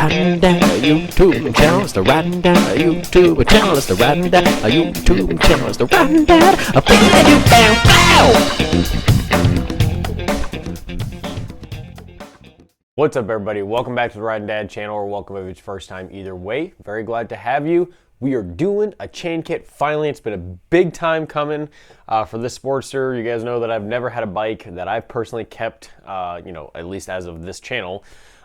riding down a YouTube channel. It's the riding down a YouTube channel. It's the riding down a YouTube channel. It's the riding down a What's up, everybody? Welcome back to the Riding Dad channel, or welcome if it's your first time. Either way, very glad to have you. We are doing a chain kit finally. It's been a big time coming for this Sportster. You guys know that I've never had a bike that I've personally kept, at least as of this channel,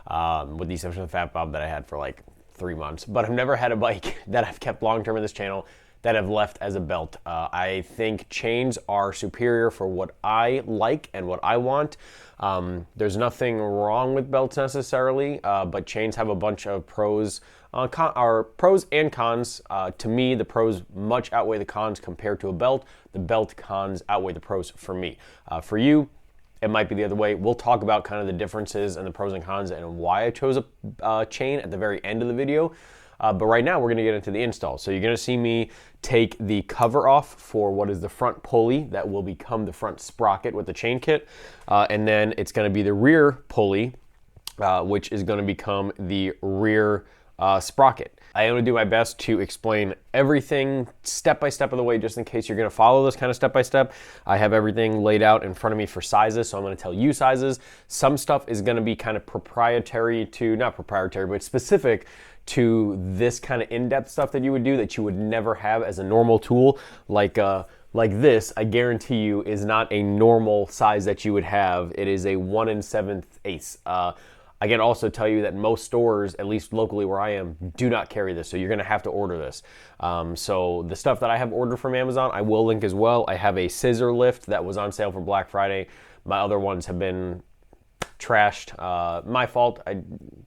with the exception of the Fat Bob that I had for like 3 months. But I've never had a bike that I've kept long term in this channel that I've left as a belt. I think chains are superior for what I like and what I want. There's nothing wrong with belts necessarily, but chains have a bunch of pros and cons. To me, the pros much outweigh the cons compared to a belt. The belt cons outweigh the pros for me. For you, it might be the other way. We'll talk about kind of the differences and the pros and cons and why I chose a chain at the very end of the video. But right now, we're going to get into the install. So you're going to see me take the cover off for what is the front pulley that will become the front sprocket with the chain kit. And then it's going to be the rear pulley, which is going to become the rear sprocket. I am going to do my best to explain everything step by step of the way, just in case you're going to follow this kind of step by step. I have everything laid out in front of me for sizes, so I'm going to tell you sizes. Some stuff is going to be kind of not proprietary, but specific to this kind of in-depth stuff that you would do that you would never have as a normal tool. Like this, I guarantee you, is not a normal size that you would have. It is a 1 7/8. I can also tell you that most stores, at least locally where I am, do not carry this, so you're going to have to order this. So the stuff that I have ordered from Amazon, I will link as well. I have a scissor lift that was on sale for Black Friday. My other ones have been trashed. My fault.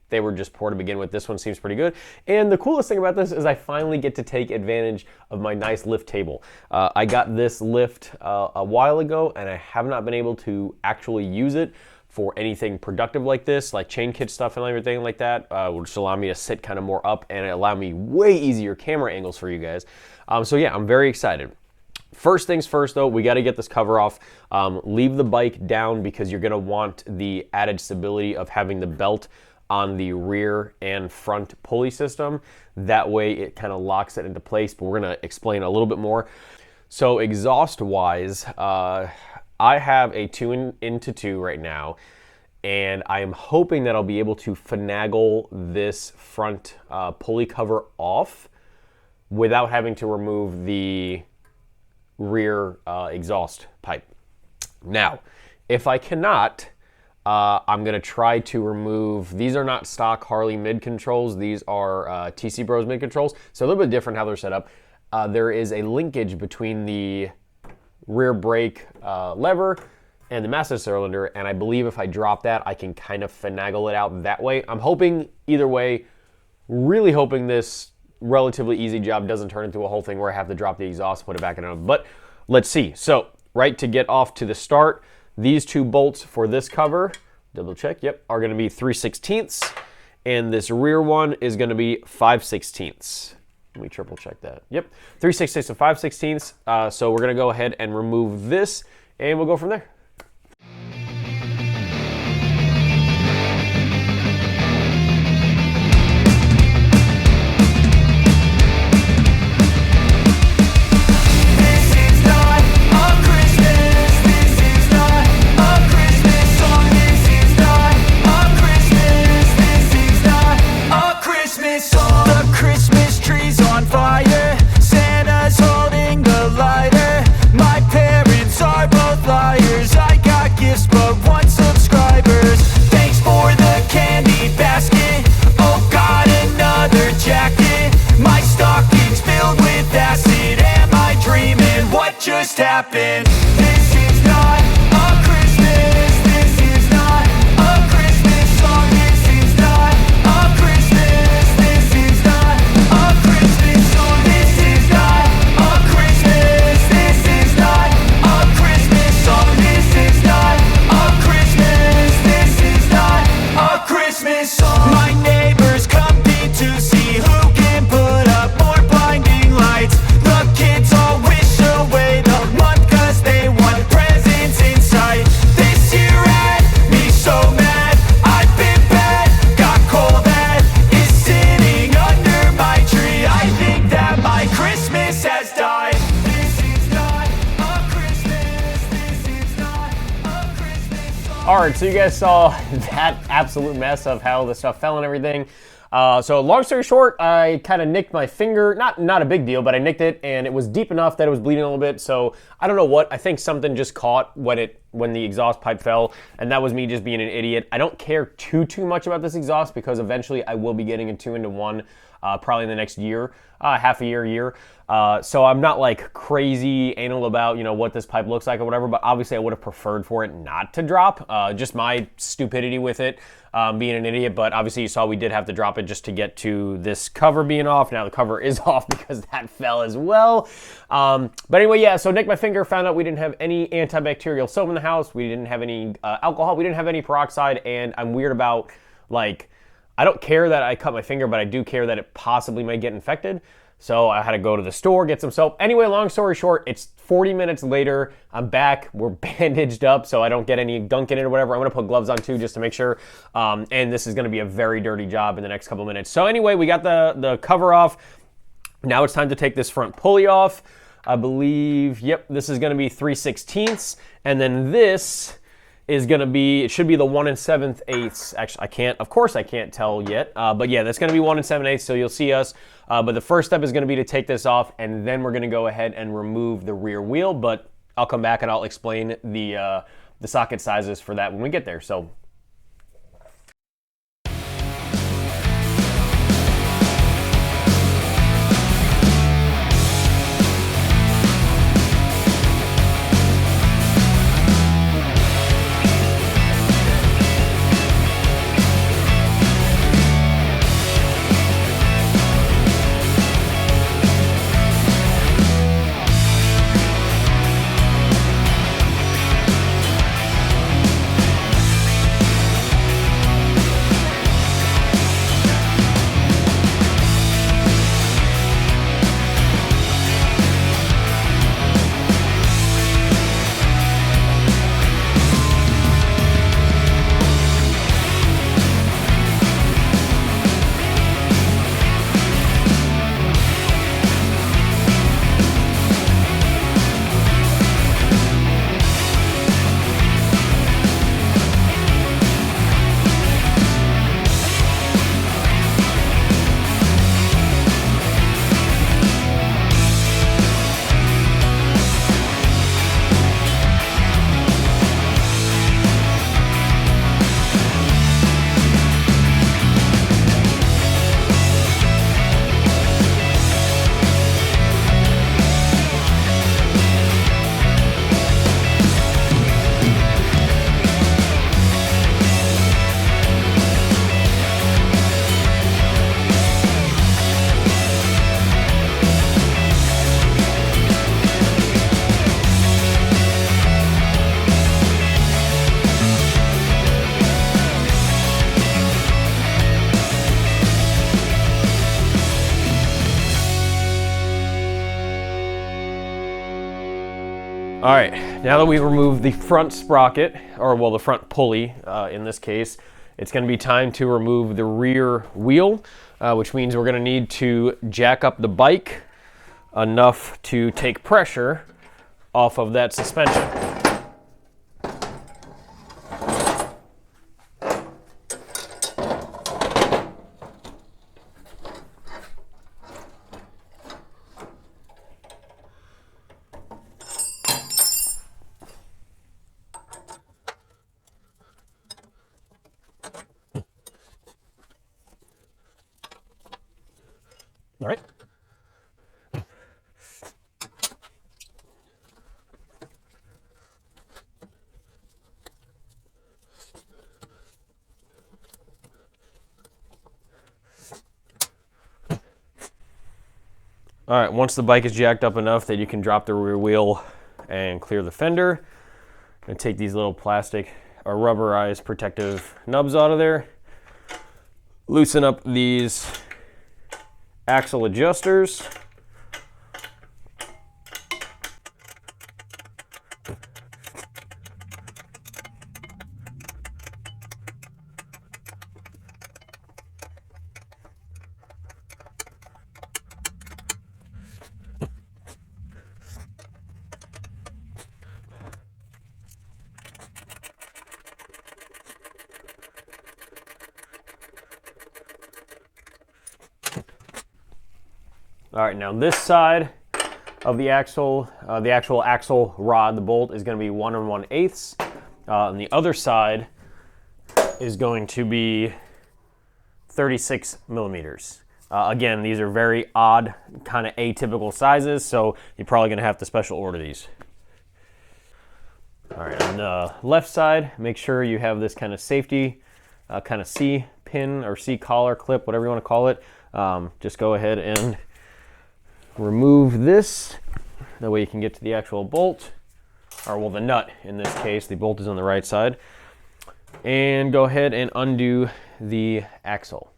They were just poor to begin with. This one seems pretty good. And the coolest thing about this is I finally get to take advantage of my nice lift table. I got this lift a while ago, and I have not been able to actually use it for anything productive like this, like chain kit stuff and everything like that, which allow me to sit kind of more up and allow me way easier camera angles for you guys. So yeah, I'm very excited. First things first though, we got to get this cover off. Leave the bike down because you're going to want the added stability of having the belt on the rear and front pulley system. That way it kind of locks it into place, but we're going to explain a little bit more. So exhaust wise, I have a 2-into-2 right now, and I am hoping that I'll be able to finagle this front pulley cover off without having to remove the rear exhaust pipe. Now, if I cannot, I'm going to try to remove, these are not stock Harley mid controls, these are TC Bros mid controls, so a little bit different how they're set up. There is a linkage between the rear brake lever and the master cylinder, and I believe if I drop that, I can kind of finagle it out that way. I'm hoping either way, really hoping this relatively easy job doesn't turn into a whole thing where I have to drop the exhaust, put it back in, but let's see. So, right, to get off to the start, these two bolts for this cover, double check, yep, are gonna be 3/16, and this rear one is gonna be 5/16. Let me triple check that. Yep, 3/16 and 5/16. So we're gonna go ahead and remove this, and we'll go from there. Santa's holding the lighter. My parents are both liars. right, so you guys saw that absolute mess of how the stuff fell and everything. So long story short, I kind of nicked my finger. Not a big deal, but I nicked it, and it was deep enough that it was bleeding a little bit. So I don't know what. I think something just caught when the exhaust pipe fell, and that was me just being an idiot. I don't care too much about this exhaust because eventually I will be getting a 2-in-1 probably in the next year, half a year. So I'm not like crazy anal about, you know, what this pipe looks like or whatever, but obviously I would have preferred for it not to drop. Just my stupidity with it, being an idiot, but obviously you saw we did have to drop it just to get to this cover being off. Now the cover is off because that fell as well. But anyway, yeah, so nicked my finger, found out we didn't have any antibacterial soap in the house. We didn't have any alcohol. We didn't have any peroxide, and I'm weird about, like, I don't care that I cut my finger, but I do care that it possibly may get infected. So I had to go to the store, get some soap. Anyway, long story short, it's 40 minutes later. I'm back. We're bandaged up so I don't get any gunk in it or whatever. I'm going to put gloves on too just to make sure. And this is going to be a very dirty job in the next couple minutes. So anyway, we got the cover off. Now it's time to take this front pulley off. I believe, yep, this is going to be 3/16. And then this is going to be, it should be the 1 7/8. Actually, of course I can't tell yet. But yeah, that's going to be 1 7/8, so you'll see us. But the first step is going to be to take this off, and then we're going to go ahead and remove the rear wheel. But I'll come back and I'll explain the socket sizes for that when we get there. So. All right, now that we've removed the front sprocket, or well, the front pulley in this case, it's going to be time to remove the rear wheel, which means we're going to need to jack up the bike enough to take pressure off of that suspension. All right. All right, once the bike is jacked up enough that you can drop the rear wheel and clear the fender, I'm gonna take these little plastic or rubberized protective nubs out of there, loosen up these axle adjusters, All right, now this side of the axle, the actual axle rod, the bolt is going to be 1 1/8, and the other side is going to be 36 millimeters. Again, these are very odd, kind of atypical sizes, so you're probably going to have to special order these. All right, on the left side, make sure you have this kind of safety, kind of C pin or C collar clip, whatever you want to call it. Just go ahead and remove this. That way you can get to the actual bolt, or well, the nut in this case. The bolt is on the right side. And go ahead and undo the axle.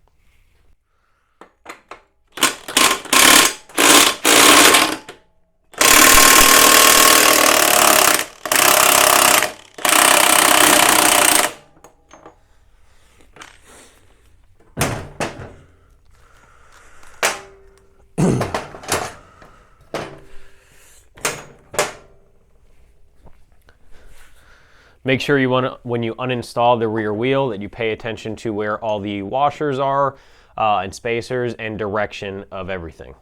Make sure when you uninstall the rear wheel that you pay attention to where all the washers are and spacers and direction of everything.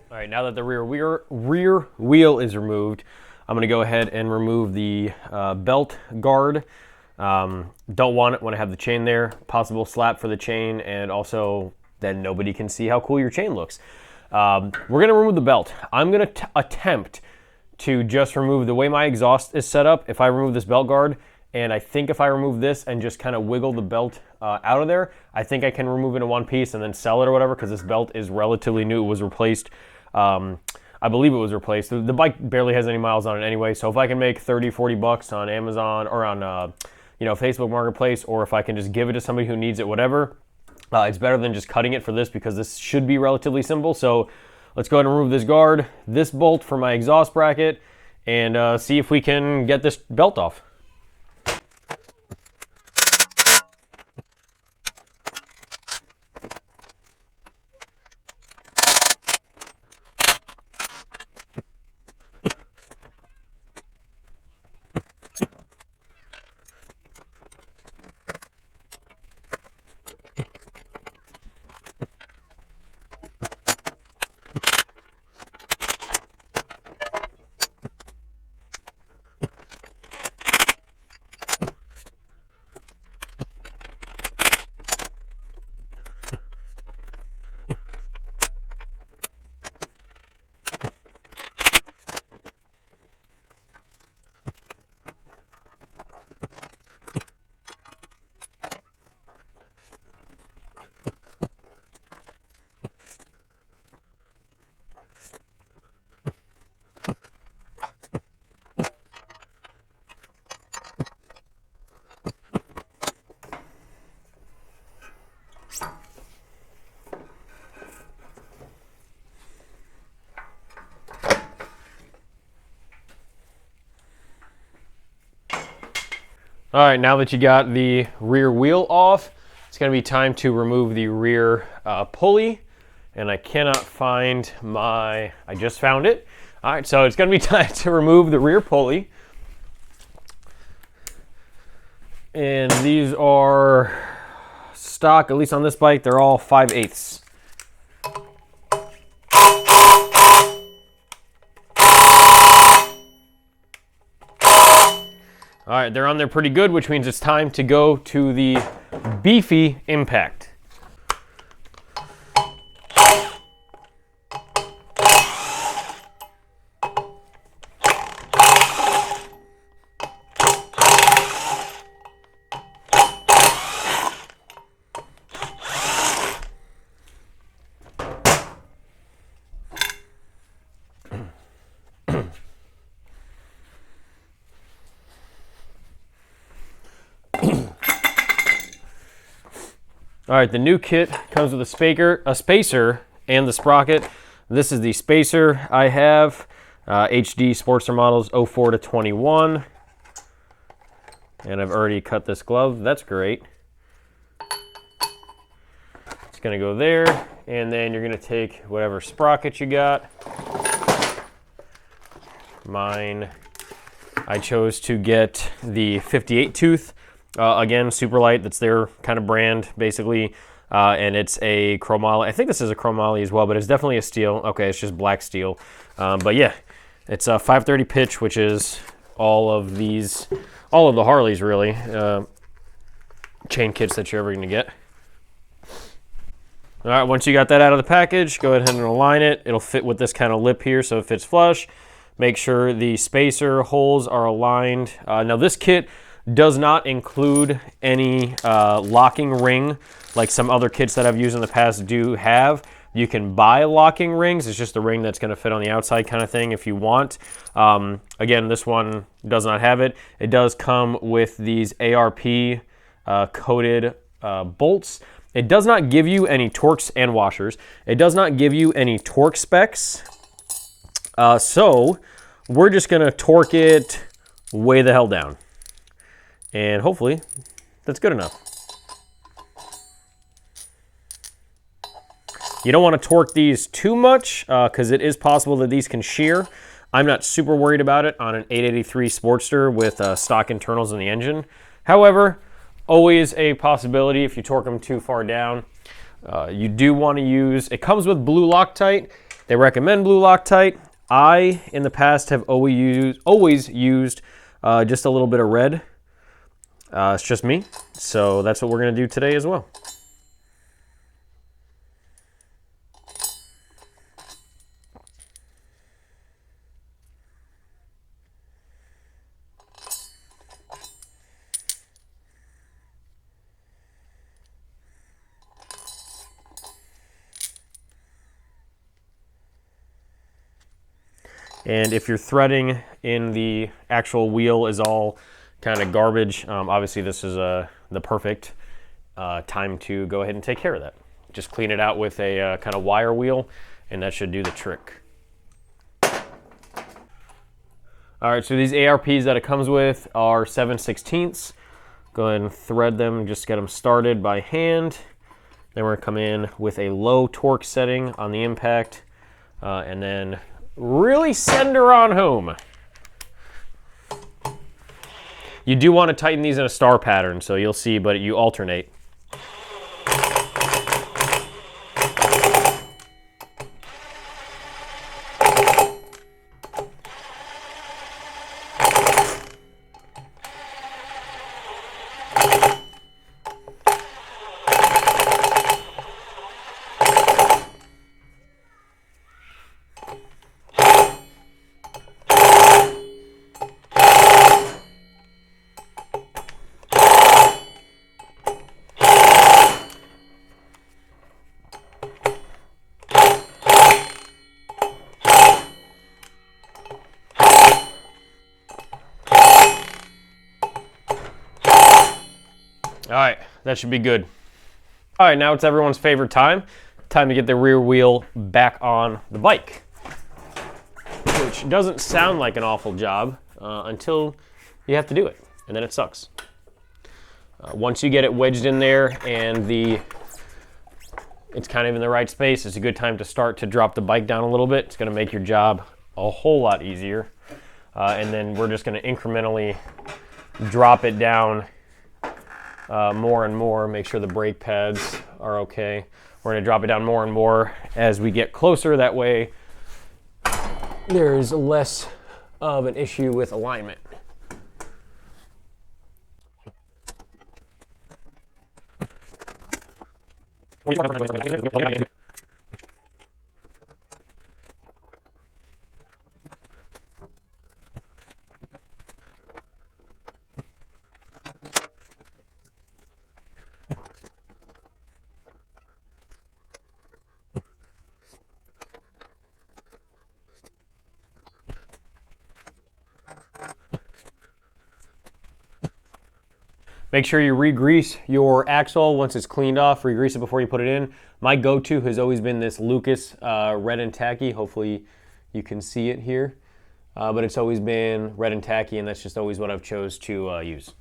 All right, now that the rear wheel is removed, I'm going to go ahead and remove the belt guard. Don't want to have the chain there, possible slap for the chain, and also then nobody can see how cool your chain looks. We're going to remove the belt. I'm going to attempt to just remove the way my exhaust is set up. If I remove this belt guard, and I think if I remove this and just kind of wiggle the belt out of there, I think I can remove it in one piece and then sell it or whatever, because this belt is relatively new. It was replaced. I believe it was replaced. The bike barely has any miles on it anyway, so if I can make 30, 40 bucks on Amazon or on Facebook Marketplace, or if I can just give it to somebody who needs it, whatever, it's better than just cutting it for this, because this should be relatively simple. So let's go ahead and remove this guard, this bolt for my exhaust bracket, and see if we can get this belt off. All right, now that you got the rear wheel off, it's going to be time to remove the rear pulley and I cannot find my, I just found it. All right, so it's gonna be time to remove the rear pulley. And these are stock, at least on this bike, they're all 5/8. All right, they're on there pretty good, which means it's time to go to the beefy impact. All right, the new kit comes with a spacer, and the sprocket. This is the spacer I have, HD Sportster models 04 to 21. And I've already cut this glove, that's great. It's gonna go there, and then you're gonna take whatever sprocket you got. Mine, I chose to get the 58 tooth. Again, super light, that's their kind of brand, basically. And it's a chromoly. I think this is a chromoly as well, but it's definitely a steel. Okay, it's just black steel. But yeah, it's a 530 pitch, which is all of the Harleys, really. Chain kits that you're ever gonna get. All right, once you got that out of the package, go ahead and align it. It'll fit with this kind of lip here, so it fits flush. Make sure the spacer holes are aligned. Now this kit does not include any locking ring like some other kits that I've used in the past do have. You can buy locking rings. It's just a ring that's gonna fit on the outside kind of thing if you want. Again, this one does not have it. It does come with these ARP coated bolts. It does not give you any torques and washers. It does not give you any torque specs. So we're just gonna torque it way the hell down. And hopefully that's good enough. You don't want to torque these too much because it is possible that these can shear. I'm not super worried about it on an 883 Sportster with stock internals in the engine. However, always a possibility if you torque them too far down. You do want to use, it comes with blue Loctite. They recommend blue Loctite. I, in the past, have always used just a little bit of red. It's just me, so that's what we're going to do today as well. And if your threading in the actual wheel is all kind of garbage, obviously this is the perfect time to go ahead and take care of that. Just clean it out with a kind of wire wheel, and that should do the trick. All right, so these ARPs that it comes with are 7/16. Go ahead and thread them and just get them started by hand. Then we're gonna come in with a low torque setting on the impact, and then really send her on home. You do want to tighten these in a star pattern, so you'll see, but you alternate. All right, that should be good. All right, now it's everyone's favorite time. Time to get the rear wheel back on the bike. Which doesn't sound like an awful job until you have to do it, and then it sucks. Once you get it wedged in there and it's kind of in the right space, it's a good time to start to drop the bike down a little bit. It's going to make your job a whole lot easier. And then we're just going to incrementally drop it down more and more, make sure the brake pads are okay. We're going to drop it down more and more as we get closer. That way there's less of an issue with alignment. Make sure you re-grease your axle once it's cleaned off. Re-grease it before you put it in. My go-to has always been this Lucas red and tacky. Hopefully you can see it here. But it's always been red and tacky, and that's just always what I've chose to use.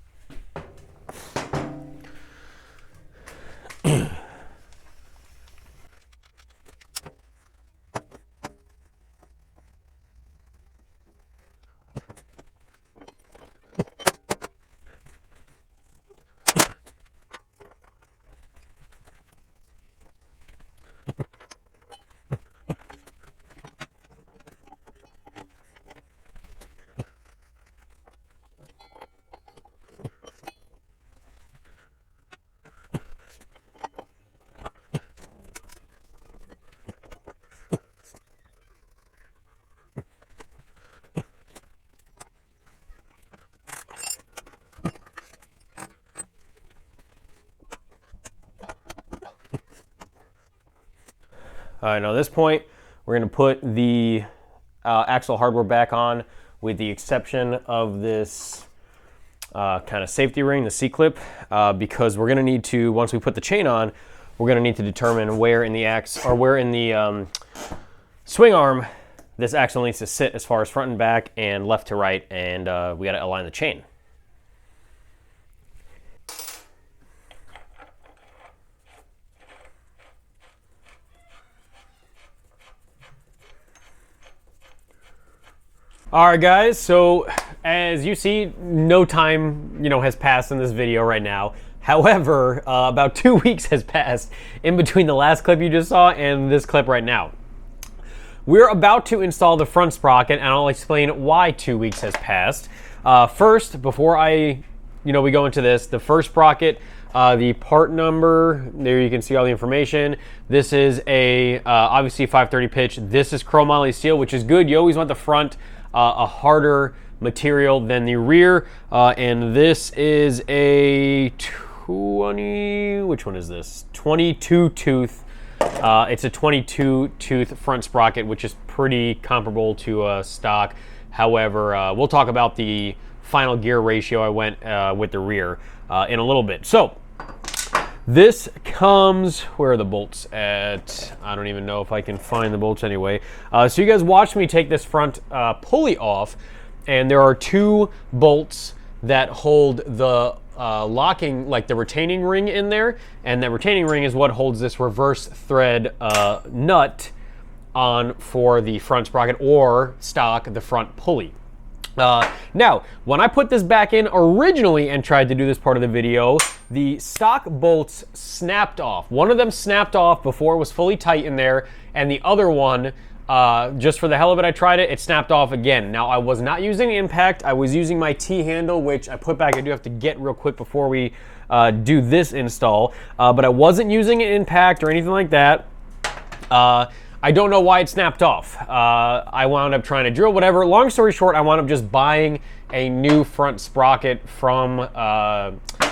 All right, now at this point, we're going to put the axle hardware back on, with the exception of this kind of safety ring, the C-clip, because we're going to need to, once we put the chain on, we're going to need to determine where in the swing arm this axle needs to sit as far as front and back and left to right, and we got to align the chain. All right, guys, so as you see, no time, has passed in this video right now. However, about 2 weeks has passed in between the last clip you just saw and this clip right now. We're about to install the front sprocket, and I'll explain why 2 weeks has passed. First, before we go into this, the first sprocket, the part number, there you can see all the information. This is a obviously 530 pitch. This is chromoly steel, which is good. You always want the front a harder material than the rear, and this is a 22 tooth. It's a 22 tooth front sprocket, which is pretty comparable to stock. However, we'll talk about the final gear ratio I went with the rear in a little bit. So this comes, where are the bolts at? I don't even know if I can find the bolts anyway. So you guys watched me take this front pulley off, and there are 2 bolts that hold the locking, like the retaining ring in there, and that retaining ring is what holds this reverse thread nut on for the front sprocket, or stock, the front pulley. Now, when I put this back in originally and tried to do this part of the video, the stock bolts snapped off. One of them snapped off before it was fully tight in there, and the other one, just for the hell of it, I tried it, it snapped off again. Now, I was not using impact. I was using my T-handle, which I put back. I do have to get real quick before we do this install, but I wasn't using an impact or anything like that. I don't know why it snapped off. I wound up trying to drill, whatever. Long story short, I wound up just buying a new front sprocket from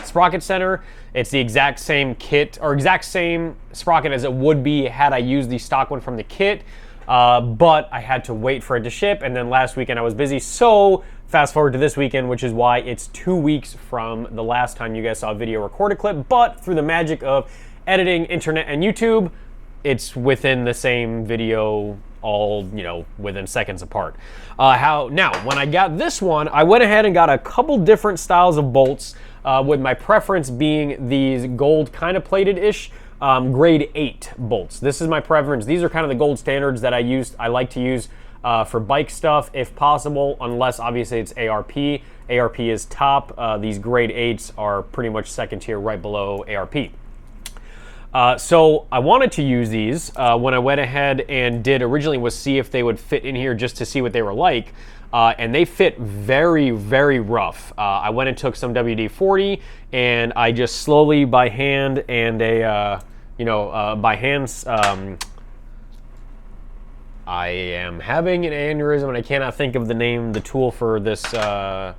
Sprocket Center. It's the exact same kit, or exact same sprocket as it would be had I used the stock one from the kit, but I had to wait for it to ship, and then last weekend I was busy, so fast forward to this weekend, which is why it's 2 weeks from the last time you guys saw a video recorded clip, but through the magic of editing, internet, and YouTube, it's within the same video, all, within seconds apart. Now, when I got this one, I went ahead and got a couple different styles of bolts, with my preference being these gold kind of plated-ish grade 8 bolts. This is my preference. These are kind of the gold standards that I like to use for bike stuff if possible, unless obviously it's ARP. ARP is top. These grade 8s are pretty much second tier, right below ARP. So I wanted to use these when I went ahead and did originally was see if they would fit in here just to see what they were like. And they fit very, very rough. I went and took some WD-40 and I just slowly by hand and by hands, I am having an aneurysm and I cannot think of the tool for this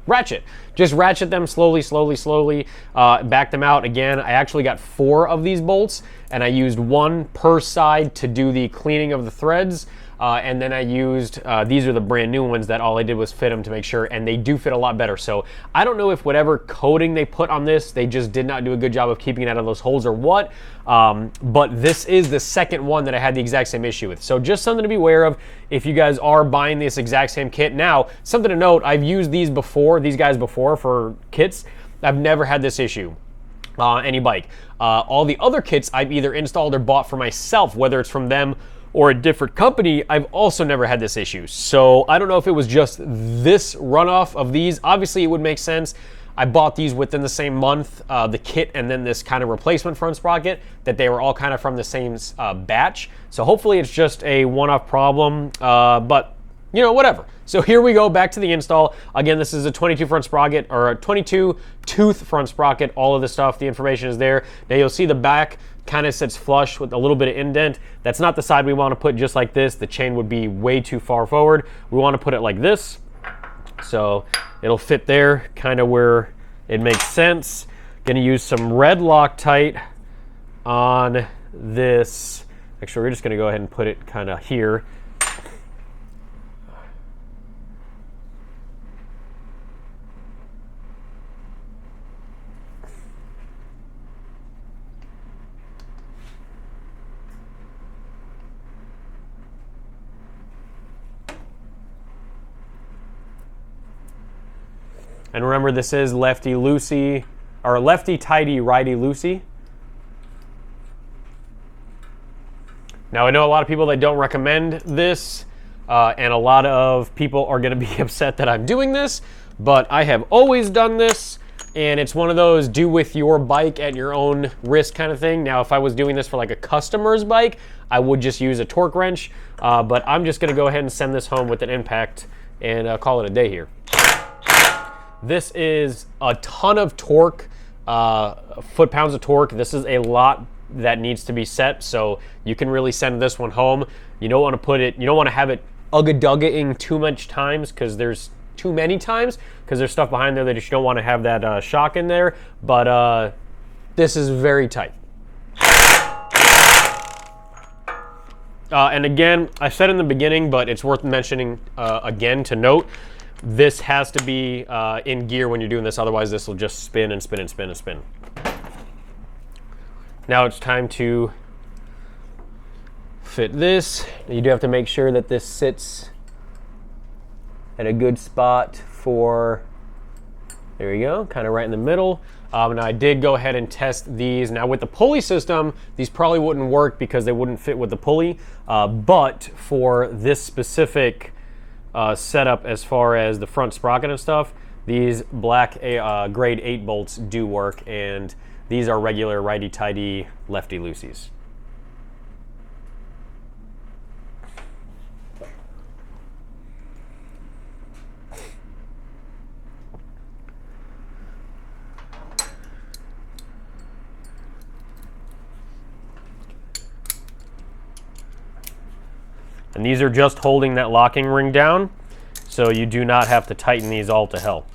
ratchet. Just ratchet them slowly, back them out. Again, I actually got 4 of these bolts and I used 1 per side to do the cleaning of the threads. And then I used, these are the brand new ones that all I did was fit them to make sure, and they do fit a lot better. So I don't know if whatever coating they put on this, they just did not do a good job of keeping it out of those holes or what. But this is the second one that I had the exact same issue with. So just something to be aware of if you guys are buying this exact same kit. Now, something to note, I've used these guys before for kits. I've never had this issue. Any bike. All the other kits I've either installed or bought for myself, whether it's from them or a different company, I've also never had this issue. So I don't know if it was just this runoff of these. Obviously it would make sense. I bought these within the same month, the kit and then this kind of replacement front sprocket, that they were all kind of from the same batch. So hopefully it's just a one-off problem, but you know, whatever. So here we go, back to the install. Again, this is a 22 front sprocket, or a 22 tooth front sprocket. All of the stuff, the information is there. Now you'll see the back kind of sits flush with a little bit of indent. That's not the side we want to put just like this. The chain would be way too far forward. We want to put it like this. So it'll fit there, kind of where it makes sense. Gonna use some red Loctite on this. Actually, we're just gonna go ahead and put it kind of here. And remember, this is lefty loosey, or lefty tighty, righty loosey. Now I know a lot of people that don't recommend this, and a lot of people are gonna be upset that I'm doing this, but I have always done this, and it's one of those do with your bike at your own risk kind of thing. Now, if I was doing this for like a customer's bike, I would just use a torque wrench, but I'm just gonna go ahead and send this home with an impact and call it a day here. This is a ton of torque, foot-pounds of torque. This is a lot that needs to be set, so you can really send this one home. You don't want to put it, you don't want to have it ugga-dugga-ing too much times, because there's too many times, because there's stuff behind there that you don't want to have that shock in there, but this is very tight. And again, I said in the beginning, but it's worth mentioning again to note, this has to be in gear when you're doing this, otherwise this will just spin and spin and spin and spin. Now it's time to fit this. You do have to make sure that this sits at a good spot for, there you go, kind of right in the middle. Now I did go ahead and test these. Now with the pulley system, these probably wouldn't work because they wouldn't fit with the pulley, but for this specific setup as far as the front sprocket and stuff, these black grade 8 bolts do work, and these are regular righty-tighty, lefty-loosies. And these are just holding that locking ring down, so you do not have to tighten these all to hell.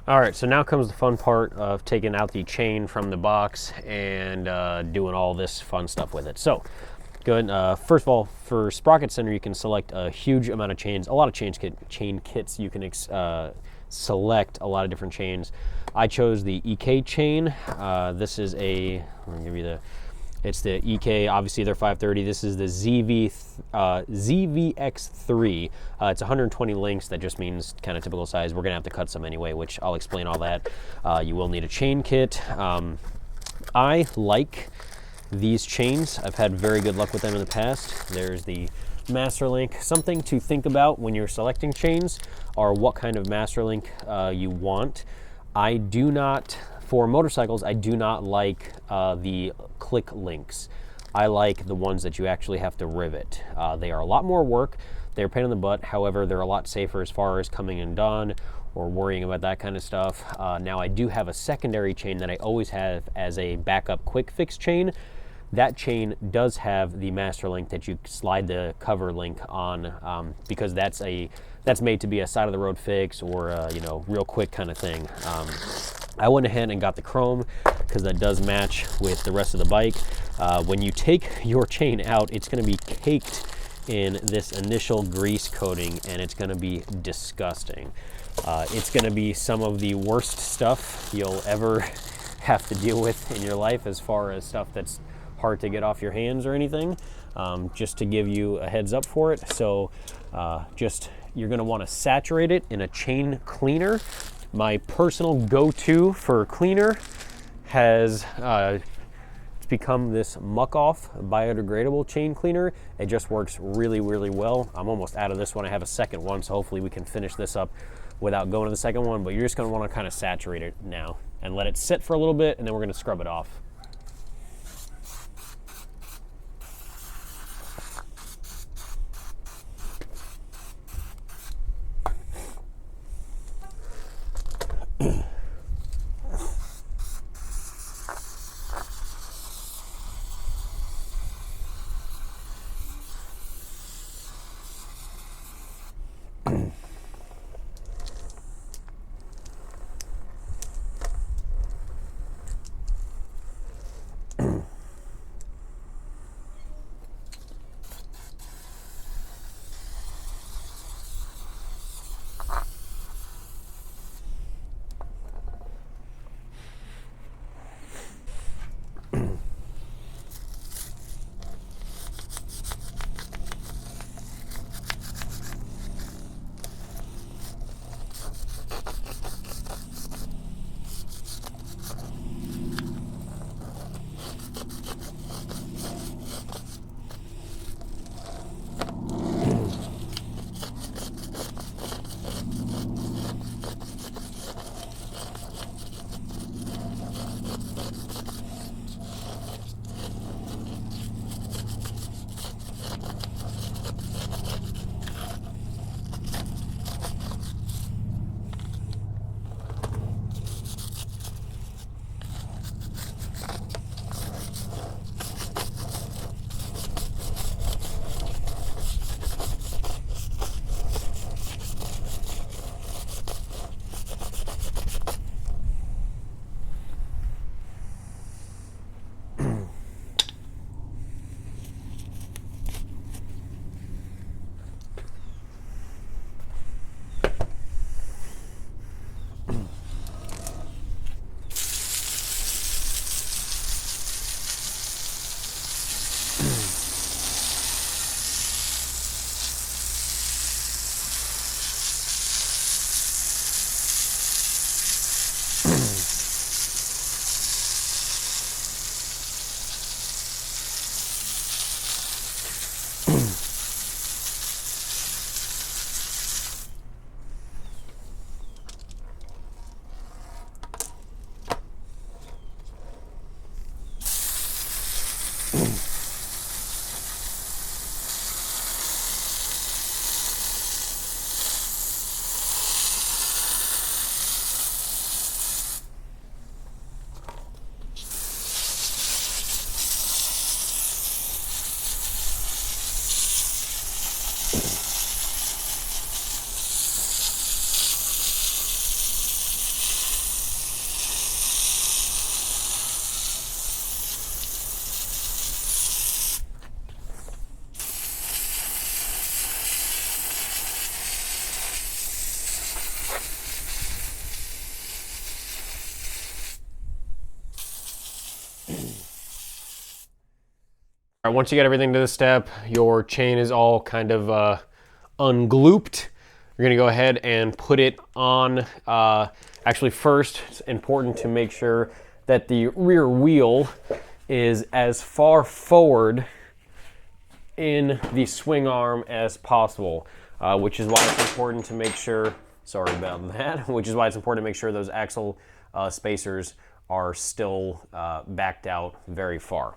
All right, so now comes the fun part of taking out the chain from the box and doing all this fun stuff with it. So, good. First of all, for Sprocket Center, you can select a huge amount of chains, a lot of chain kits. You can select a lot of different chains. I chose the EK chain. This is I'm gonna give you it's the EK, obviously they're 530. This is the ZVX3. It's 120 links. That just means kind of typical size. We're gonna have to cut some anyway, which I'll explain all that. You will need a chain kit. I like these chains. I've had very good luck with them in the past. There's the Master Link. Something to think about when you're selecting chains are what kind of Master Link you want. For motorcycles, I do not like the click links. I like the ones that you actually have to rivet. They are a lot more work. They're a pain in the butt. However, they're a lot safer as far as coming undone or worrying about that kind of stuff. Now, I do have a secondary chain that I always have as a backup quick fix chain. That chain does have the Master Link that you slide the cover link on because that's made to be a side of the road fix or real quick kind of thing. I went ahead and got the chrome because that does match with the rest of the bike. When you take your chain out, it's going to be caked in this initial grease coating and it's going to be disgusting. It's going to be some of the worst stuff you'll ever have to deal with in your life as far as stuff that's hard to get off your hands or anything, just to give you a heads up for it. So you're going to want to saturate it in a chain cleaner. My personal go-to for cleaner has become this Muck Off biodegradable chain cleaner. It just works really, really well. I'm almost out of this one. I have a second one, so hopefully we can finish this up without going to the second one, but you're just going to want to kind of saturate it now and let it sit for a little bit, and then we're going to scrub it off. All right, once you get everything to this step, your chain is all kind of unglooped. You're gonna go ahead and put it on, actually first, it's important to make sure that the rear wheel is as far forward in the swing arm as possible, which is why it's important to make sure, sorry about that, which is why it's important to make sure those axle spacers are still backed out very far.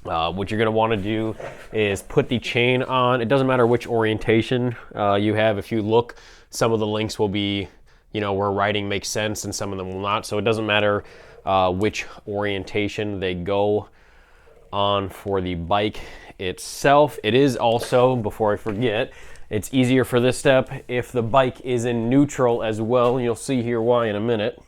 What you're going to want to do is put the chain on. It doesn't matter which orientation you have. If you look, some of the links will be, you know, where riding makes sense and some of them will not. So it doesn't matter which orientation they go on for the bike itself. It is also, before I forget, it's easier for this step if the bike is in neutral as well. You'll see here why in a minute.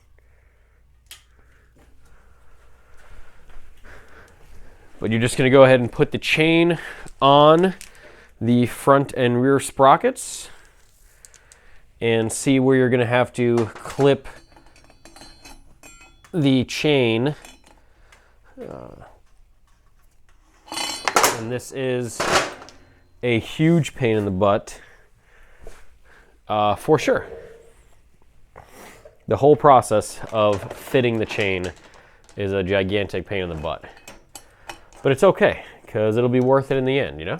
But you're just going to go ahead and put the chain on the front and rear sprockets and see where you're going to have to clip the chain. And this is a huge pain in the butt, for sure. The whole process of fitting the chain is a gigantic pain in the butt. But it's okay, because it'll be worth it in the end, you know?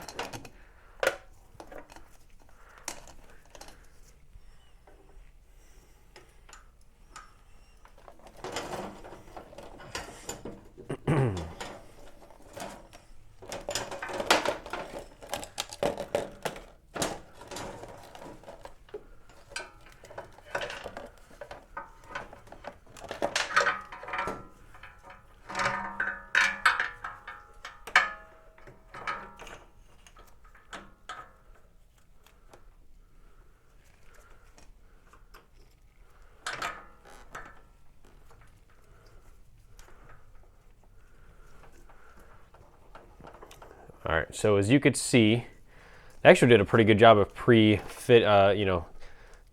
All right, so as you could see, they actually did a pretty good job of pre-fit, you know,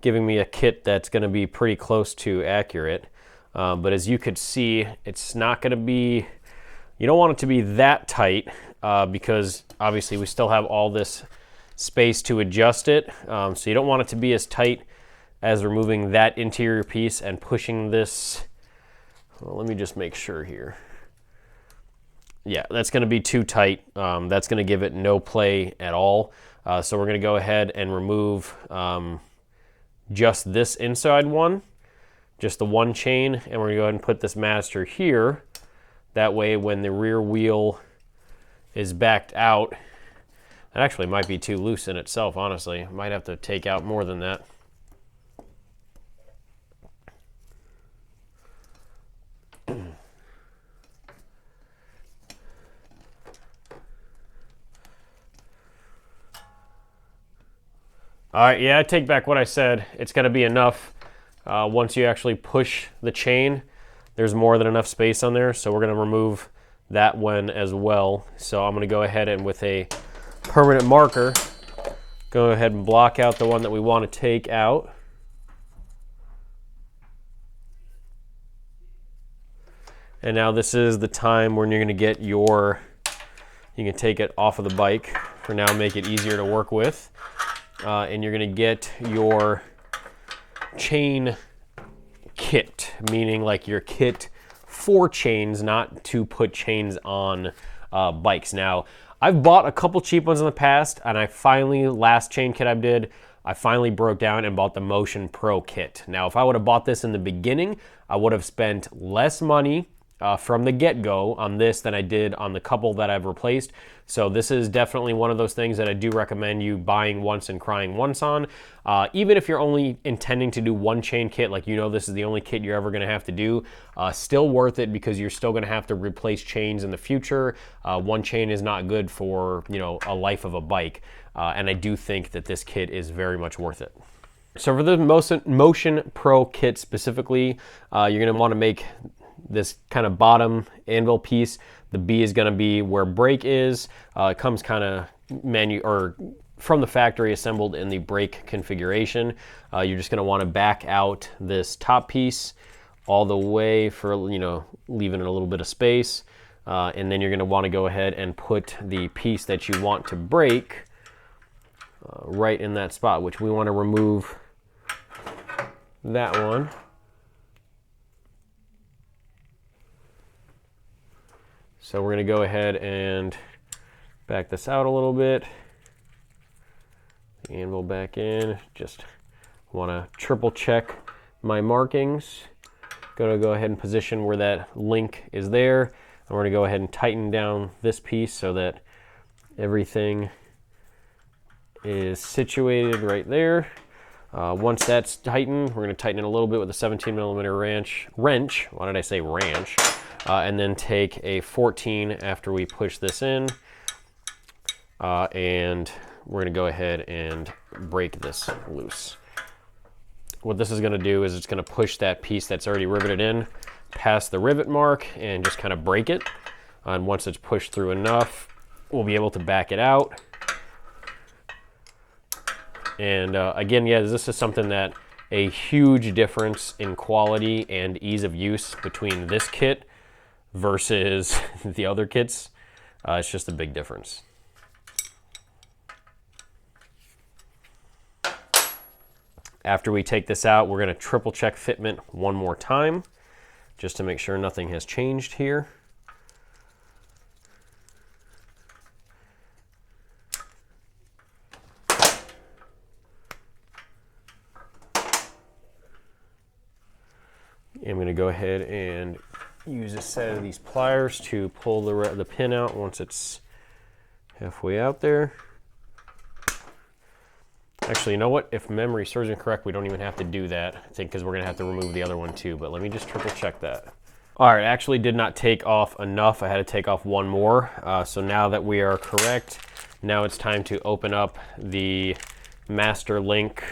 giving me a kit that's going to be pretty close to accurate. But as you could see, it's not going to be, you don't want it to be that tight because obviously we still have all this space to adjust it. So you don't want it to be as tight as removing that interior piece and pushing this. Well, let me just make sure here. Yeah, that's going to be too tight. That's going to give it no play at all. So we're going to go ahead and remove just this inside one, just the one chain, and we're going to go ahead and put this master here. That way when the rear wheel is backed out, that actually might be too loose in itself, honestly. Might have to take out more than that. All right, yeah, I take back what I said. It's going to be enough. Once you actually push the chain, there's more than enough space on there, so we're going to remove that one as well. So I'm going to go ahead and with a permanent marker, go ahead and block out the one that we want to take out. And now this is the time when you're going to get your, you can take it off of the bike for now, make it easier to work with. And you're going to get your chain kit, meaning like your kit for chains, not to put chains on bikes. Now, I've bought a couple cheap ones in the past, and I finally, last chain kit I finally broke down and bought the Motion Pro kit. Now, if I would have bought this in the beginning, I would have spent less money from the get-go on this than I did on the couple that I've replaced. So this is definitely one of those things that I do recommend you buying once and crying once on. Even if you're only intending to do one chain kit, like you know this is the only kit you're ever going to have to do, still worth it because you're still going to have to replace chains in the future. One chain is not good for, you know, a life of a bike. And I do think that this kit is very much worth it. So for the Motion Pro kit specifically, you're going to want to make this kind of bottom anvil piece. The B is going to be where brake is. It comes kind of from the factory assembled in the brake configuration. You're just going to want to back out this top piece all the way for, you know, leaving it a little bit of space. and then you're going to want to go ahead and put the piece that you want to break right in that spot, which we want to remove that one. So we're going to go ahead and back this out a little bit. The anvil back in. Just want to triple check my markings. Going to go ahead and position where that link is there. And we're going to go ahead and tighten down this piece so that everything is situated right there. Once that's tightened, we're going to tighten it a little bit with a 17mm wrench. Why did I say ranch? And then take a 14 after we push this in. And we're going to go ahead and break this loose. What this is going to do is it's going to push that piece that's already riveted in past the rivet mark and just kind of break it. And once it's pushed through enough, we'll be able to back it out. And again, yeah, this is something that a huge difference in quality and ease of use between this kit versus the other kits. It's just a big difference. After we take this out, we're going to triple check fitment one more time just to make sure nothing has changed here. I'm going to go ahead and use a set of these pliers to pull the pin out once it's halfway out there. Actually, you know what? If memory serves me correct, we don't even have to do that, I think, because we're going to have to remove the other one too, but let me just triple check that. All right, actually did not take off enough. I had to take off one more. So now that we are correct, now it's time to open up the Master Link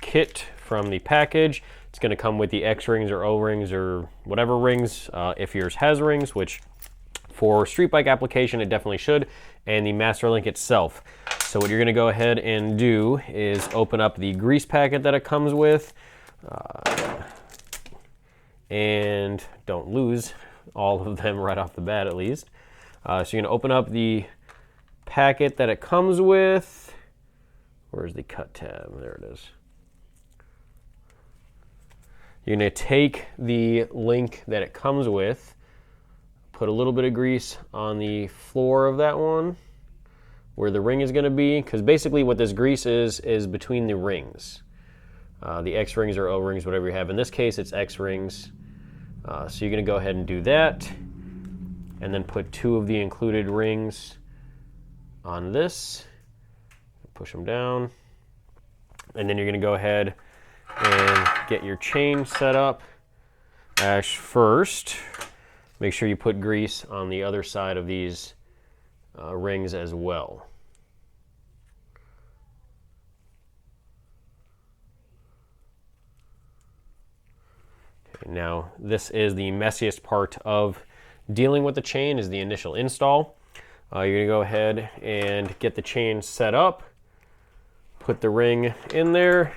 kit from the package. It's going to come with the X rings or O rings or whatever rings, if yours has rings, which for street bike application it definitely should, and the Master Link itself. So what you're going to go ahead and do is open up the grease packet that it comes with, and don't lose all of them right off the bat at least. So you're going to open up the packet that it comes with. Where's the cut tab? There it is. You're going to take the link that it comes with, put a little bit of grease on the floor of that one where the ring is going to be, because basically what this grease is between the rings. The X rings or O rings, whatever you have. In this case, it's X rings. So you're going to go ahead and do that, and then put 2 of the included rings on this. Push them down, and then you're going to go ahead and get your chain set up. First, make sure you put grease on the other side of these rings as well. Okay, now this is the messiest part of dealing with the chain, is the initial install. You're going to go ahead and get the chain set up, put the ring in there,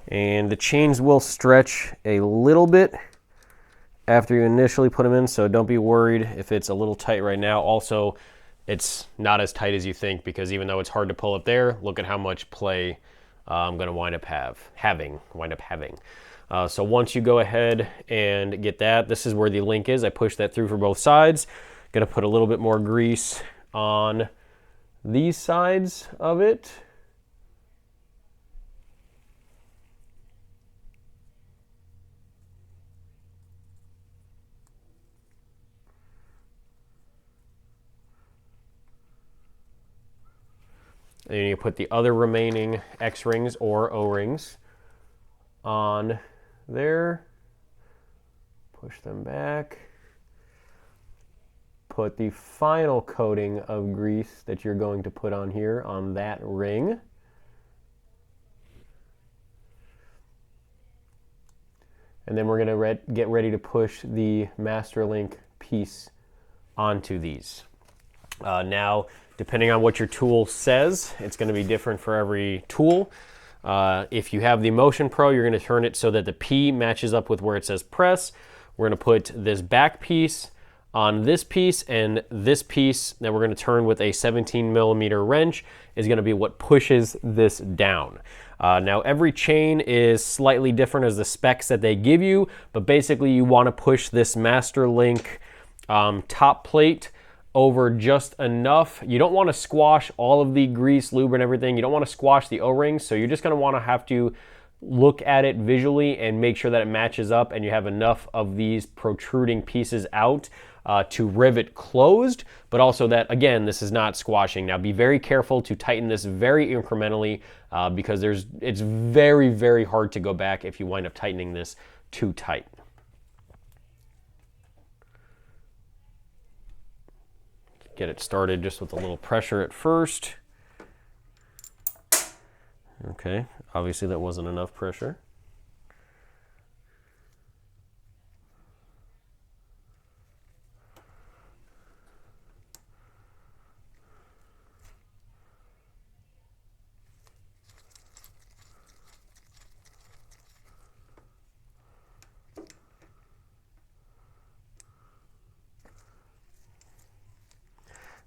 and the chains will stretch a little bit after you initially put them in, so don't be worried if it's a little tight right now. Also, it's not as tight as you think, because even though it's hard to pull up there, look at how much play I'm going to wind up having. So once you go ahead and get that, this is where the link is. I pushed that through for both sides. Going to put a little bit more grease on these sides of it. And you put the other remaining X rings or O rings on there. Push them back. Put the final coating of grease that you're going to put on here on that ring. And then we're going to get ready to push the Master Link piece onto these. Now, depending on what your tool says, it's going to be different for every tool. If you have the Motion Pro, you're going to turn it so that the P matches up with where it says press. We're going to put this back piece on this piece, and this piece that we're going to turn with a 17mm wrench is going to be what pushes this down. Now every chain is slightly different as the specs that they give you, but basically you want to push this Master Link top plate over just enough. You don't want to squash all of the grease, lube, and everything. You don't want to squash the O-rings, so you're just going to have to look at it visually and make sure that it matches up and you have enough of these protruding pieces out to rivet closed, but also that, again, this is not squashing. Now be very careful to tighten this very incrementally because it's very, very hard to go back if you wind up tightening this too tight. Get it started just with a little pressure at first. Okay, obviously that wasn't enough pressure.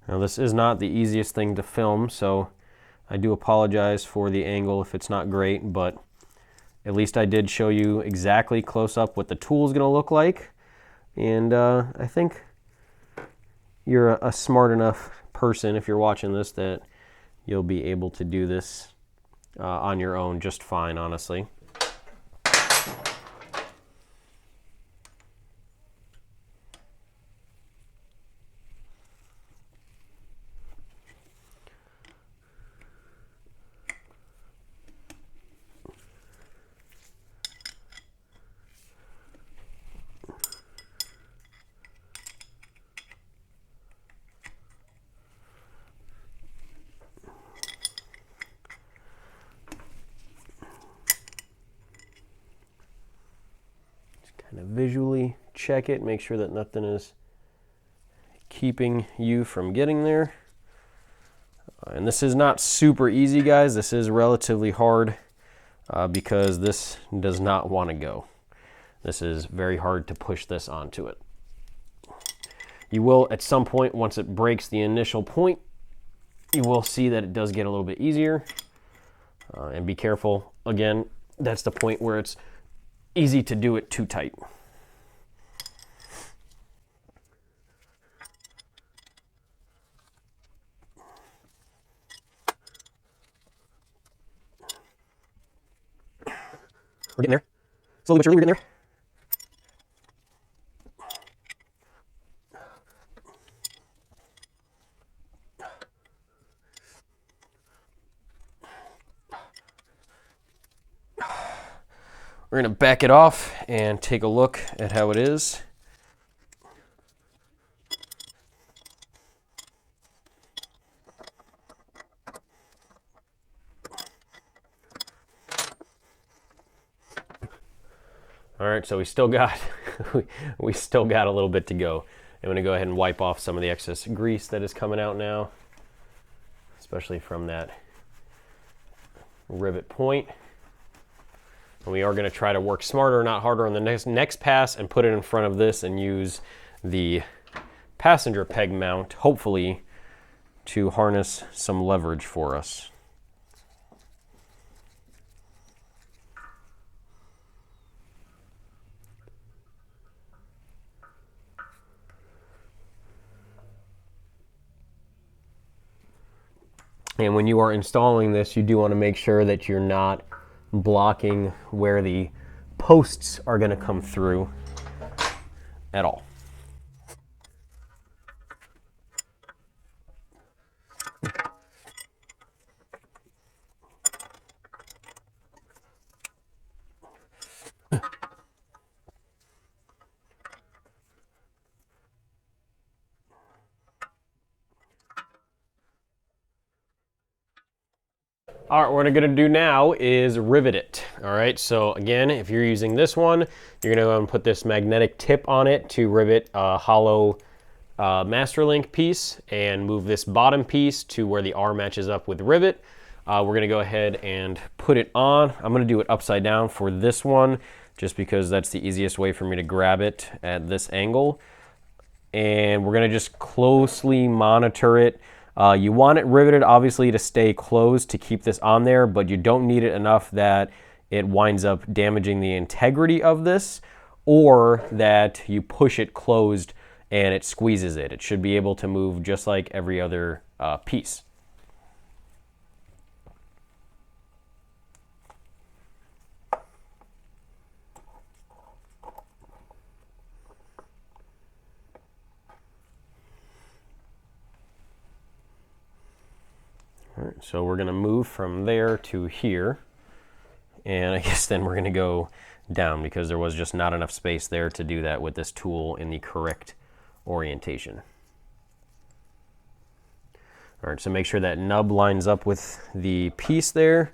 Now this is not the easiest thing to film, so I do apologize for the angle if it's not great, but at least I did show you exactly close up what the tool is going to look like. And I think you're a smart enough person, if you're watching this, that you'll be able to do this on your own just fine, honestly. Kind of visually check it, make sure that nothing is keeping you from getting there. And this is not super easy, guys. This is relatively hard because this does not want to go. This is very hard to push this onto it. You will, at some point, once it breaks the initial point, you will see that it does get a little bit easier. And be careful, again, that's the point where it's easy to do it too tight. We're getting there. Slowly but surely, we're getting there. We're going to back it off and take a look at how it is. All right, so we still got we still got a little bit to go. I'm going to go ahead and wipe off some of the excess grease that is coming out now, especially from that rivet point. And we are going to try to work smarter, not harder on the next pass and put it in front of this and use the passenger peg mount, hopefully, to harness some leverage for us. And when you are installing this, you do want to make sure that you're not blocking where the posts are going to come through at all. All right, what we're gonna do now is rivet it. All right, so again, if you're using this one, you're gonna go and put this magnetic tip on it to rivet a hollow master link piece and move this bottom piece to where the R matches up with the rivet. We're gonna go ahead and put it on. I'm gonna do it upside down for this one, just because that's the easiest way for me to grab it at this angle. And we're gonna just closely monitor it. You want it riveted, obviously, to stay closed to keep this on there, but you don't need it enough that it winds up damaging the integrity of this, or that you push it closed and it squeezes it. It should be able to move just like every other piece. All right, so we're gonna move from there to here, and I guess then we're gonna go down because there was just not enough space there to do that with this tool in the correct orientation. All right, so make sure that nub lines up with the piece there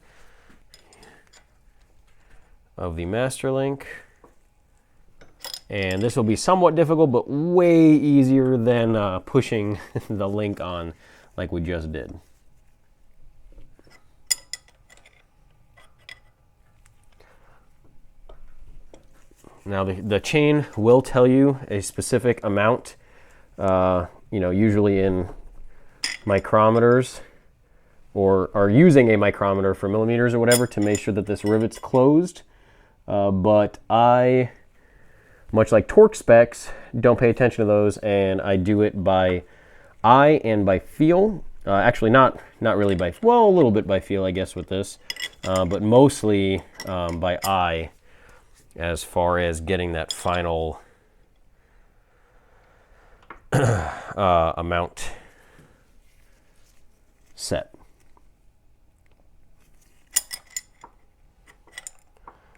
of the master link. And this will be somewhat difficult, but way easier than pushing the link on like we just did. Now the chain will tell you a specific amount, usually in micrometers, or are using a micrometer for millimeters or whatever to make sure that this rivet's closed. But I, much like torque specs, don't pay attention to those, and I do it by eye and by feel. Actually, not really by, well, a little bit by feel, I guess, with this, but mostly by eye, as far as getting that final amount set.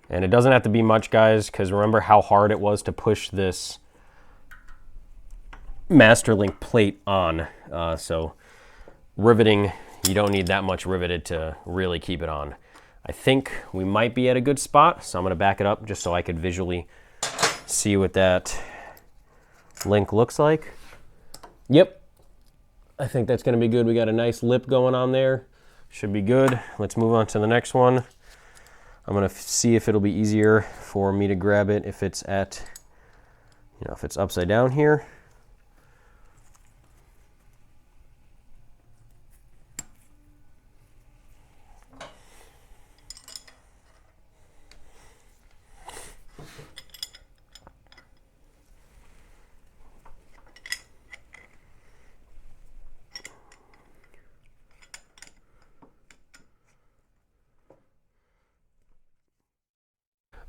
And it doesn't have to be much, guys, because remember how hard it was to push this master link plate on. So riveting, you don't need that much riveted to really keep it on. I think we might be at a good spot, so I'm gonna back it up just so I could visually see what that link looks like. Yep, I think that's gonna be good. We got a nice lip going on there. Should be good. Let's move on to the next one. I'm gonna see if it'll be easier for me to grab it if it's at, if it's upside down here.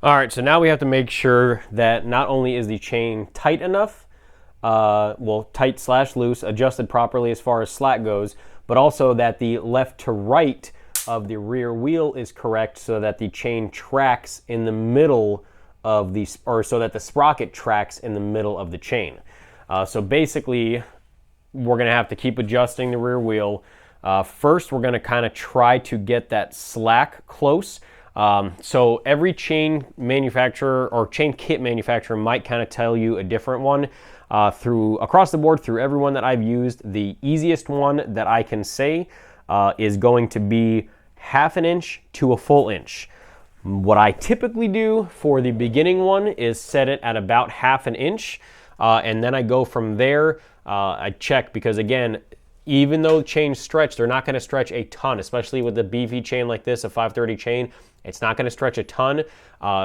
All right, so now we have to make sure that not only is the chain tight enough, tight slash loose, adjusted properly as far as slack goes, but also that the left to right of the rear wheel is correct so that the chain tracks in the middle of the, or so that the sprocket tracks in the middle of the chain. So basically, we're gonna have to keep adjusting the rear wheel. First, we're gonna kind of try to get that slack close. So every chain manufacturer or chain kit manufacturer might kind of tell you a different one. Across the board, through everyone that I've used, the easiest one that I can say is going to be 1/2 inch to a full inch. What I typically do for the beginning one is set it at about 1/2 inch, and then I go from there. I check because, again, even though chains stretch, they're not going to stretch a ton, especially with a beefy chain like this, a 530 chain. It's not going to stretch a ton,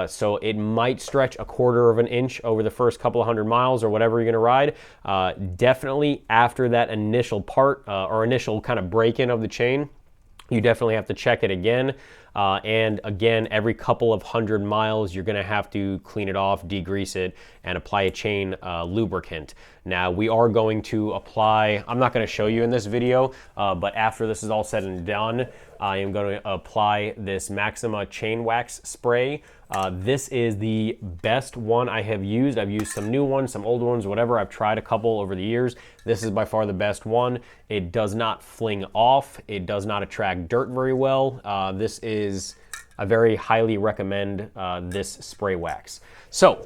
so it might stretch 1/4 inch over the first couple of 100 miles or whatever you're going to ride. Definitely after that initial part or initial kind of break-in of the chain, you definitely have to check it again. And again, every couple of 100 miles, you're gonna have to clean it off, degrease it, and apply a chain lubricant. Now, we are going to apply, I'm not gonna show you in this video, but after this is all said and done, I am going to apply this Maxima chain wax spray. This is the best one I have used. I've used some new ones, some old ones, whatever. I've tried a couple over the years. This is by far the best one. It does not fling off. It does not attract dirt very well. This is, I very highly recommend this spray wax. So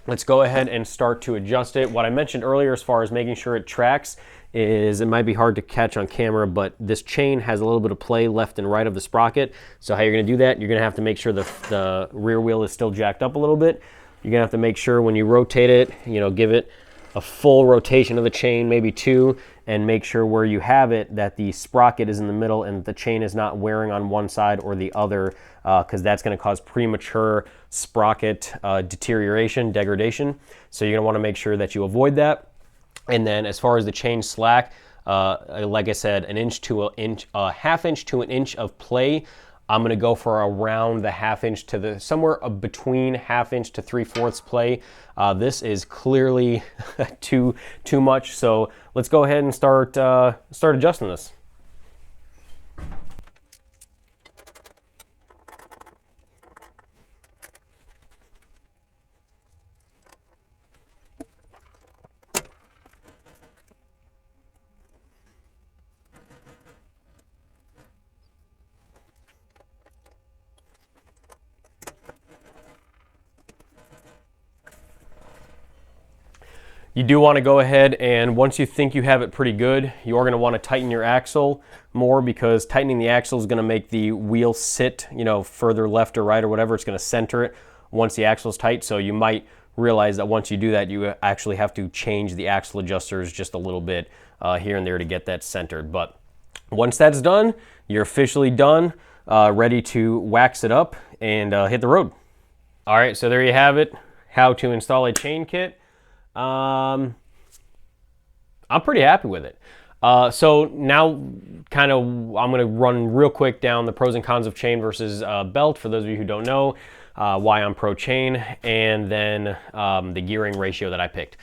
let's go ahead and start to adjust it. What I mentioned earlier as far as making sure it tracks is, it might be hard to catch on camera, but this chain has a little bit of play left and right of the sprocket. So how you're gonna do that, you're gonna have to make sure the rear wheel is still jacked up a little bit. You're gonna have to make sure when you rotate it, you know, give it a full rotation of the chain, maybe 2, and make sure where you have it that the sprocket is in the middle and the chain is not wearing on one side or the other, because that's going to cause premature sprocket degradation. So you're going to want to make sure that you avoid that. And then as far as the chain slack, like I said, a half inch to an inch of play. I'm going to go for around the half inch to somewhere between half inch to 3/4 play. This is clearly too much. So let's go ahead and start adjusting this. You do want to go ahead and once you think you have it pretty good, you're going to want to tighten your axle more, because tightening the axle is going to make the wheel sit, you know, further left or right or whatever. It's going to center it once the axle is tight. So you might realize that once you do that, you actually have to change the axle adjusters just a little bit here and there to get that centered. But once that's done, you're officially done, ready to wax it up and hit the road. All right, so there you have it, how to install a chain kit. I'm pretty happy with it. So now kind of I'm going to run real quick down the pros and cons of chain versus belt for those of you who don't know why I'm pro chain, and then the gearing ratio that I picked.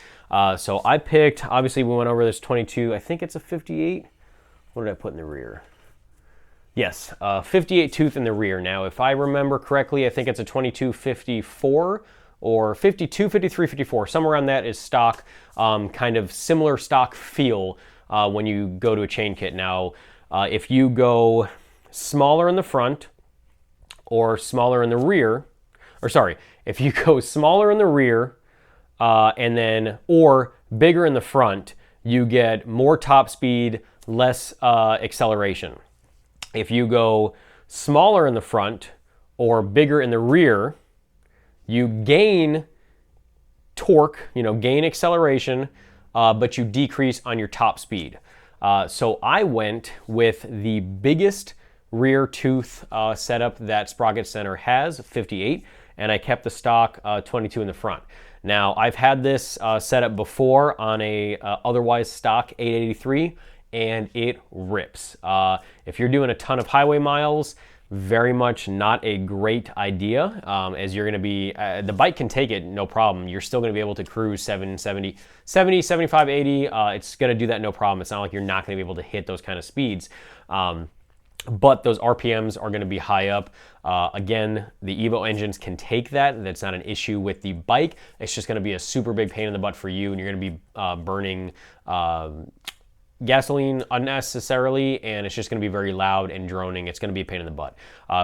So I picked, obviously we went over this 22, I think it's a 58. What did I put in the rear? Yes, 58 tooth in the rear. Now if I remember correctly, I think it's a 2254 or 52, 53, 54, somewhere around that is stock, kind of similar stock feel when you go to a chain kit. Now, if you go smaller in the front or smaller in the rear, or sorry, if you go smaller in the rear and then, or bigger in the front, you get more top speed, less acceleration. If you go smaller in the front or bigger in the rear, you gain torque, you know, gain acceleration, but you decrease on your top speed. So I went with the biggest rear tooth setup that Sprocket Center has, 58, and I kept the stock 22 in the front. Now, I've had this setup before on a otherwise stock 883, and it rips. If you're doing a ton of highway miles, very much not a great idea, as you're going to be, the bike can take it, no problem. You're still going to be able to cruise 70, 75, 80. It's going to do that no problem. It's not like you're not going to be able to hit those kind of speeds. But those RPMs are going to be high up. Again, the Evo engines can take that. That's not an issue with the bike. It's just going to be a super big pain in the butt for you, and you're going to be burning gasoline unnecessarily, and it's just going to be very loud and droning. It's going to be a pain in the butt.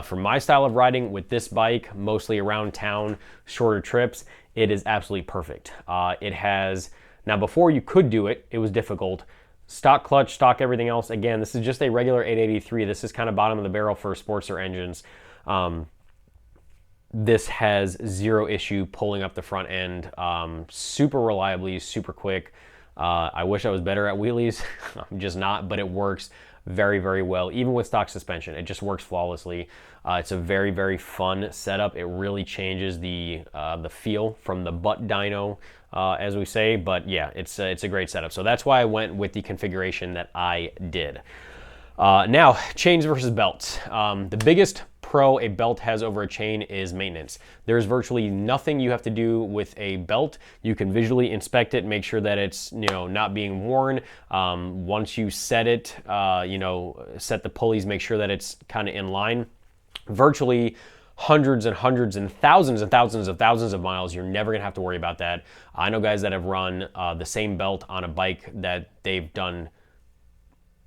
For my style of riding with this bike, mostly around town, shorter trips, it is absolutely perfect. It has, now before you could do it, it was difficult. Stock clutch, stock everything else. Again, this is just a regular 883. This is kind of bottom of the barrel for Sportster engines. This has zero issue pulling up the front end, super reliably, super quick. I wish I was better at wheelies. I'm just not, but it works very, very well. Even with stock suspension, it just works flawlessly. It's a very, very fun setup. It really changes the feel from the butt dyno, as we say. But yeah, it's a great setup. So that's why I went with the configuration that I did. Now, chains versus belts. The biggest pro a belt has over a chain is maintenance. There's virtually nothing you have to do with a belt. You can visually inspect it, make sure that it's, you know, not being worn. Once you set it, you know, set the pulleys, make sure that it's kind of in line. Virtually hundreds and hundreds and thousands of miles, you're never gonna have to worry about that. I know guys that have run the same belt on a bike that they've done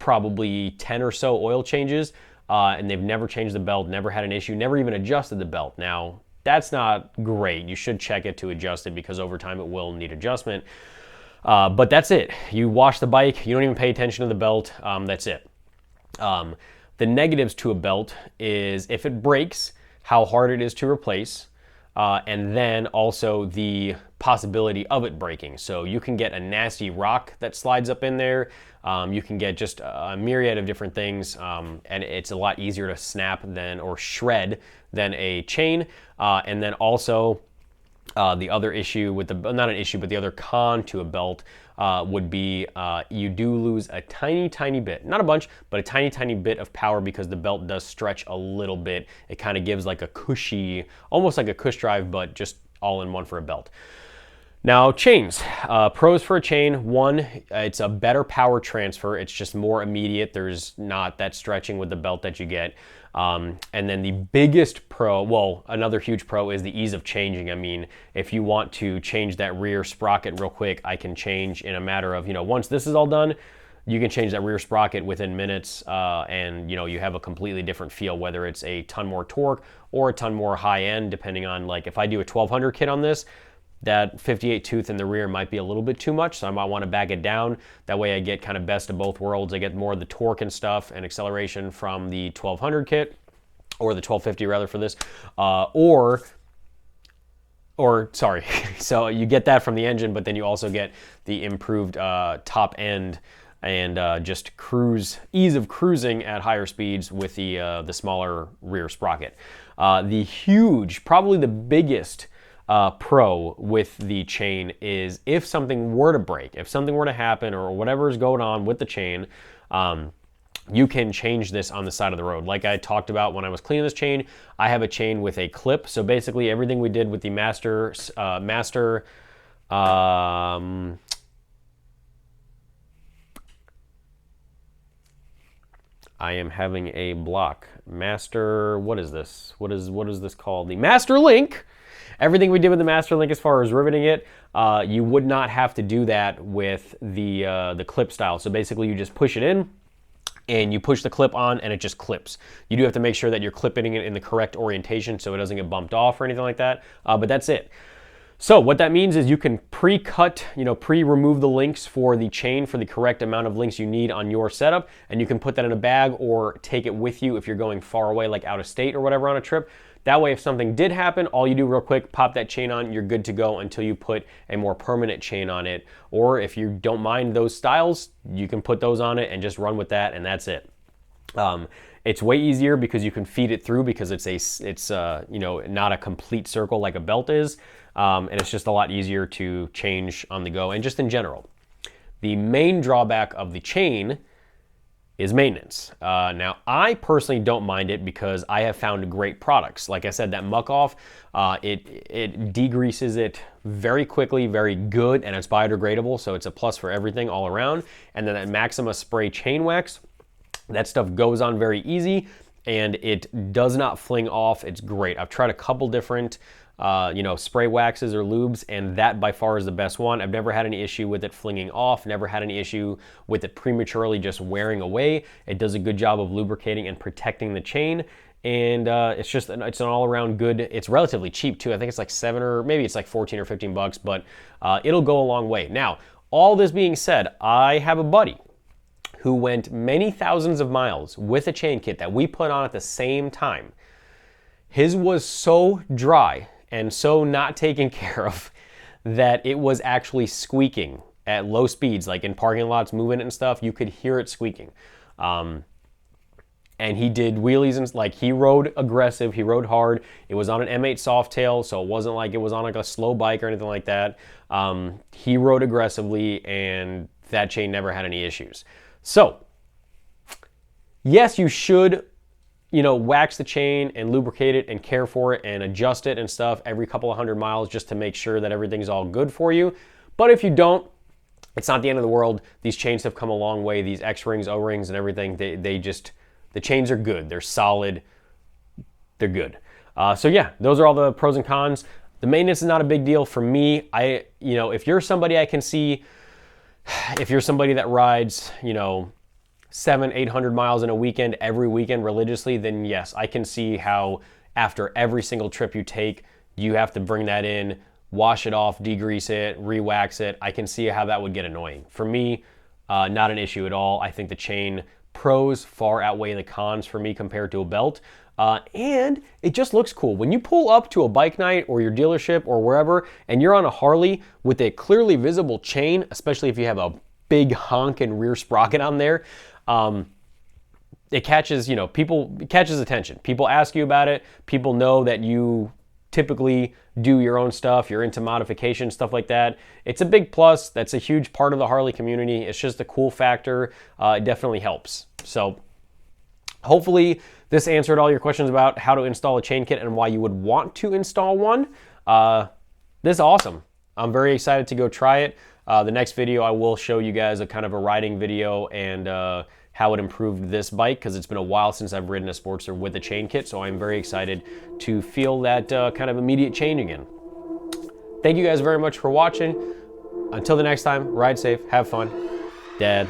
probably 10 or so oil changes, and they've never changed the belt, never had an issue, never even adjusted the belt. Now, that's not great. You should check it to adjust it because over time it will need adjustment. But that's it. You wash the bike, you don't even pay attention to the belt, that's it. The negatives to a belt is if it breaks, how hard it is to replace, and then also the possibility of it breaking. So you can get a nasty rock that slides up in there. You can get just a myriad of different things, and it's a lot easier to snap or shred than a chain. And then also the other issue with not an issue, but the other con to a belt would be you do lose a tiny bit, not a bunch, but a tiny bit of power because the belt does stretch a little bit. It kind of gives like a cushy, almost like a cush drive, but just all in one for a belt. Now, chains. Pros for a chain: one, it's a better power transfer. It's just more immediate. There's not that stretching with the belt that you get. And then the biggest pro, well, another huge pro is the ease of changing. I mean, if you want to change that rear sprocket real quick, I can change in a matter of, once this is all done, you can change that rear sprocket within minutes, and you have a completely different feel, whether it's a ton more torque or a ton more high end, depending on, like, if I do a 1200 kit on this, that 58 tooth in the rear might be a little bit too much, so I might want to back it down. That way I get kind of best of both worlds. I get more of the torque and stuff and acceleration from the 1200 kit, or the 1250 rather for this, or sorry, so you get that from the engine, but then you also get the improved top end and just ease of cruising at higher speeds with the smaller rear sprocket. The huge, probably the biggest pro with the chain is if something were to break, if something were to happen or whatever is going on with the chain, you can change this on the side of the road. Like I talked about when I was cleaning this chain, I have a chain with a clip. So basically everything we did with the master I am having a block. Master, what is this? What is this called? The Master Link. Everything we did with the Master Link as far as riveting it, you would not have to do that with the clip style. So basically you just push it in and you push the clip on and it just clips. You do have to make sure that you're clipping it in the correct orientation so it doesn't get bumped off or anything like that, but that's it. So what that means is you can pre-cut, pre-remove the links for the chain for the correct amount of links you need on your setup, and you can put that in a bag or take it with you if you're going far away, like out of state or whatever on a trip. That way, if something did happen, all you do real quick, pop that chain on, you're good to go until you put a more permanent chain on it. Or if you don't mind those styles, you can put those on it and just run with that, and that's it. It's way easier because you can feed it through because it's not a complete circle like a belt is, and it's just a lot easier to change on the go and just in general. The main drawback of the chain is maintenance. Now, I personally don't mind it because I have found great products. Like I said, that muck off, it degreases it very quickly, very good, and it's biodegradable, so it's a plus for everything all around. And then that Maxima spray chain wax, that stuff goes on very easy, and it does not fling off. It's great. I've tried a couple different spray waxes or lubes, and that by far is the best one. I've never had any issue with it flinging off, never had any issue with it prematurely just wearing away. It does a good job of lubricating and protecting the chain, and it's an all-around good. It's relatively cheap too. I think it's like 7 or maybe it's like 14 or 15 bucks, but it'll go a long way. Now, all this being said, I have a buddy who went many thousands of miles with a chain kit that we put on at the same time. His was so dry and so not taken care of that it was actually squeaking at low speeds, like in parking lots, moving it and stuff, you could hear it squeaking. And he did wheelies and he rode aggressive, he rode hard. It was on an M8 Softail, so it wasn't like it was on like a slow bike or anything like that. He rode aggressively and that chain never had any issues. So, yes, you should wax the chain and lubricate it and care for it and adjust it and stuff every couple of 100 miles just to make sure that everything's all good for you. But if you don't, it's not the end of the world. These chains have come a long way. These X-rings, O-rings, and everything, the chains are good. They're solid. They're good. So yeah, those are all the pros and cons. The maintenance is not a big deal for me. If you're somebody I can see, if you're somebody that rides, 700-800 miles in a weekend, every weekend religiously, then yes, I can see how after every single trip you take, you have to bring that in, wash it off, degrease it, re-wax it. I can see how that would get annoying. For me, not an issue at all. I think the chain pros far outweigh the cons for me compared to a belt. And it just looks cool. When you pull up to a bike night or your dealership or wherever, and you're on a Harley with a clearly visible chain, especially if you have a big honking rear sprocket on there, it catches, it catches attention. People ask you about it. People know that you typically do your own stuff. You're into modification, stuff like that. It's a big plus. That's a huge part of the Harley community. It's just a cool factor. It definitely helps. So hopefully this answered all your questions about how to install a chain kit and why you would want to install one. This is awesome. I'm very excited to go try it. The next video I will show you guys a kind of a riding video and how it improved this bike, because it's been a while since I've ridden a Sportster with a chain kit, so I'm very excited to feel that kind of immediate change again. Thank you guys very much for watching. Until the next time, ride safe, have fun. Dad.